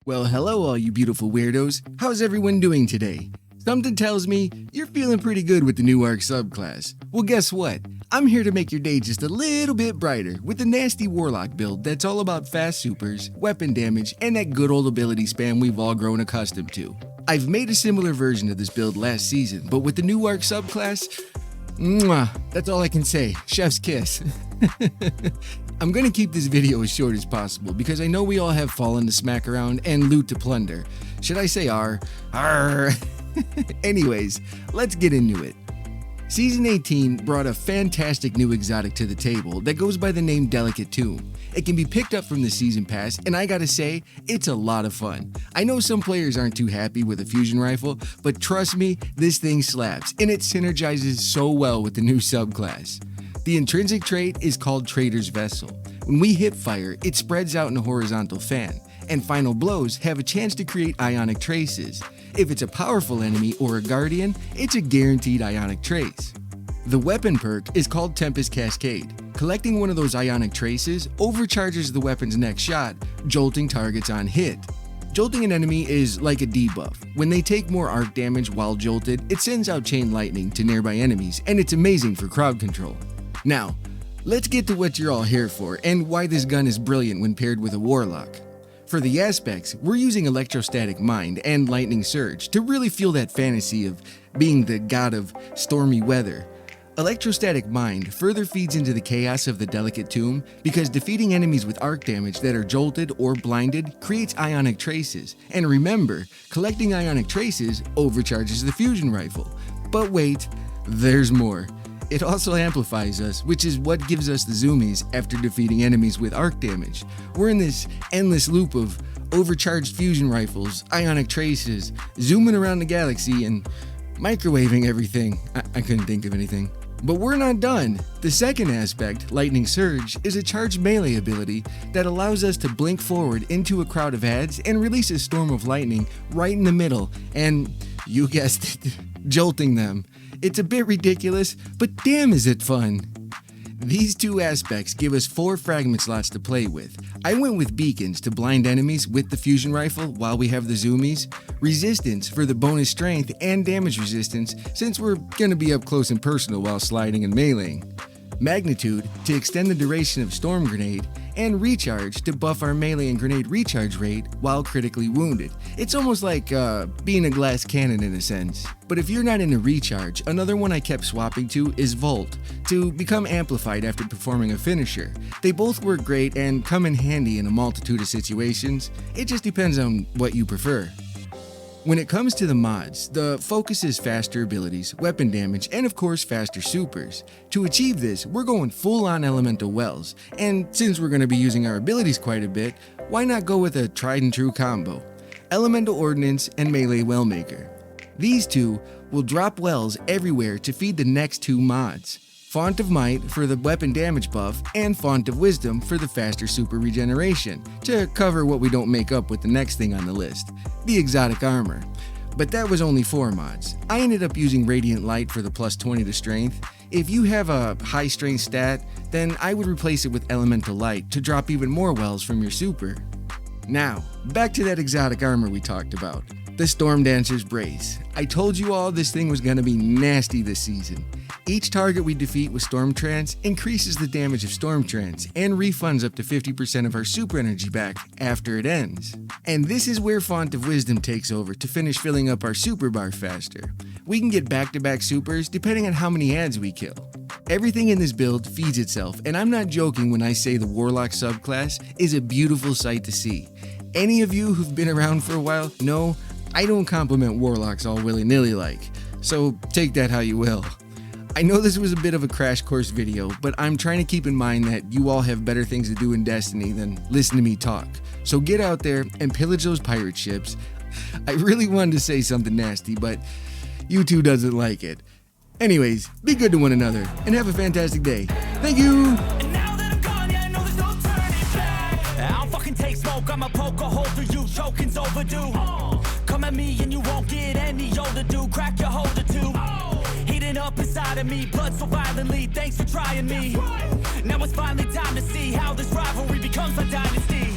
Well, hello all you beautiful weirdos. How's everyone doing today? Something tells me you're feeling pretty good with the new Arc subclass. Well, guess what? I'm here to make your day just a little bit brighter with the nasty Warlock build that's all about fast supers, weapon damage, and that good old ability spam we've all grown accustomed to. I've made a similar version of this build last season, but with the new Arc subclass, mwah, that's all I can say. Chef's kiss. I'm gonna keep this video as short as possible because I know we all have fallen to smack around and loot to plunder. Should I say R? R. Anyways, let's get into it. Season 18 brought a fantastic new exotic to the table that goes by the name Delicate Tomb. It can be picked up from the season pass, and I gotta say, it's a lot of fun. I know some players aren't too happy with a fusion rifle, but trust me, this thing slaps, and it synergizes so well with the new subclass. The intrinsic trait is called Trader's Vessel. When we hip fire, it spreads out in a horizontal fan, and final blows have a chance to create ionic traces. If it's a powerful enemy or a guardian, it's a guaranteed ionic trace. The weapon perk is called Tempest Cascade. Collecting one of those ionic traces overcharges the weapon's next shot, jolting targets on hit. Jolting an enemy is like a debuff. When they take more arc damage while jolted, it sends out chain lightning to nearby enemies, and it's amazing for crowd control. Now, let's get to what you're all here for and why this gun is brilliant when paired with a Warlock. For the aspects, we're using Electrostatic Mind and Lightning Surge to really feel that fantasy of being the god of stormy weather. Electrostatic Mind further feeds into the chaos of the Delicate Tomb because defeating enemies with arc damage that are jolted or blinded creates ionic traces. And remember, collecting ionic traces overcharges the fusion rifle. But wait, there's more. It also amplifies us, which is what gives us the zoomies after defeating enemies with arc damage. We're in this endless loop of overcharged fusion rifles, ionic traces, zooming around the galaxy, and microwaving everything. I couldn't think of anything. But we're not done. The second aspect, Lightning Surge, is a charged melee ability that allows us to blink forward into a crowd of ads and release a storm of lightning right in the middle, and you guessed it, jolting them. It's a bit ridiculous, but damn is it fun. These two aspects give us 4 fragment slots to play with. I went with beacons to blind enemies with the fusion rifle while we have the zoomies, resistance for the bonus strength and damage resistance since we're gonna be up close and personal while sliding and meleeing, magnitude to extend the duration of storm grenade, and recharge to buff our melee and grenade recharge rate while critically wounded. It's almost like being a glass cannon in a sense. But if you're not into recharge, another one I kept swapping to is Volt, to become amplified after performing a finisher. They both work great and come in handy in a multitude of situations. It just depends on what you prefer. When it comes to the mods, the focus is faster abilities, weapon damage, and of course faster supers. To achieve this, we're going full on elemental wells, and since we're going to be using our abilities quite a bit, why not go with a tried and true combo? Elemental Ordnance and Melee Wellmaker. These two will drop wells everywhere to feed the next 2 mods. Font of Might for the weapon damage buff, and Font of Wisdom for the faster super regeneration, to cover what we don't make up with the next thing on the list, the exotic armor. But that was only 4 mods. I ended up using Radiant Light for the plus 20 to strength. If you have a high strength stat, then I would replace it with Elemental Light to drop even more wells from your super. Now, back to that exotic armor we talked about, the Storm Dancer's Brace. I told you all this thing was gonna be nasty this season. Each target we defeat with Storm Trance increases the damage of Storm Trance and refunds up to 50% of our super energy back after it ends. And this is where Font of Wisdom takes over to finish filling up our super bar faster. We can get back-to-back supers depending on how many ads we kill. Everything in this build feeds itself, and I'm not joking when I say the Warlock subclass is a beautiful sight to see. Any of you who've been around for a while know I don't compliment Warlocks all willy-nilly like, so take that how you will. I know this was a bit of a crash course video, but I'm trying to keep in mind that you all have better things to do in Destiny than listen to me talk. So get out there and pillage those pirate ships. I really wanted to say something nasty, but YouTube doesn't like it. Anyways, be good to one another and have a fantastic day. Thank you! Take smoke, I'ma poke a hole through you, choking's overdue. Come at me and you won't get any older, dude. Crack your holder too. Heating up inside of me, blood so violently. Thanks for trying me. Now it's finally time to see how this rivalry becomes a dynasty.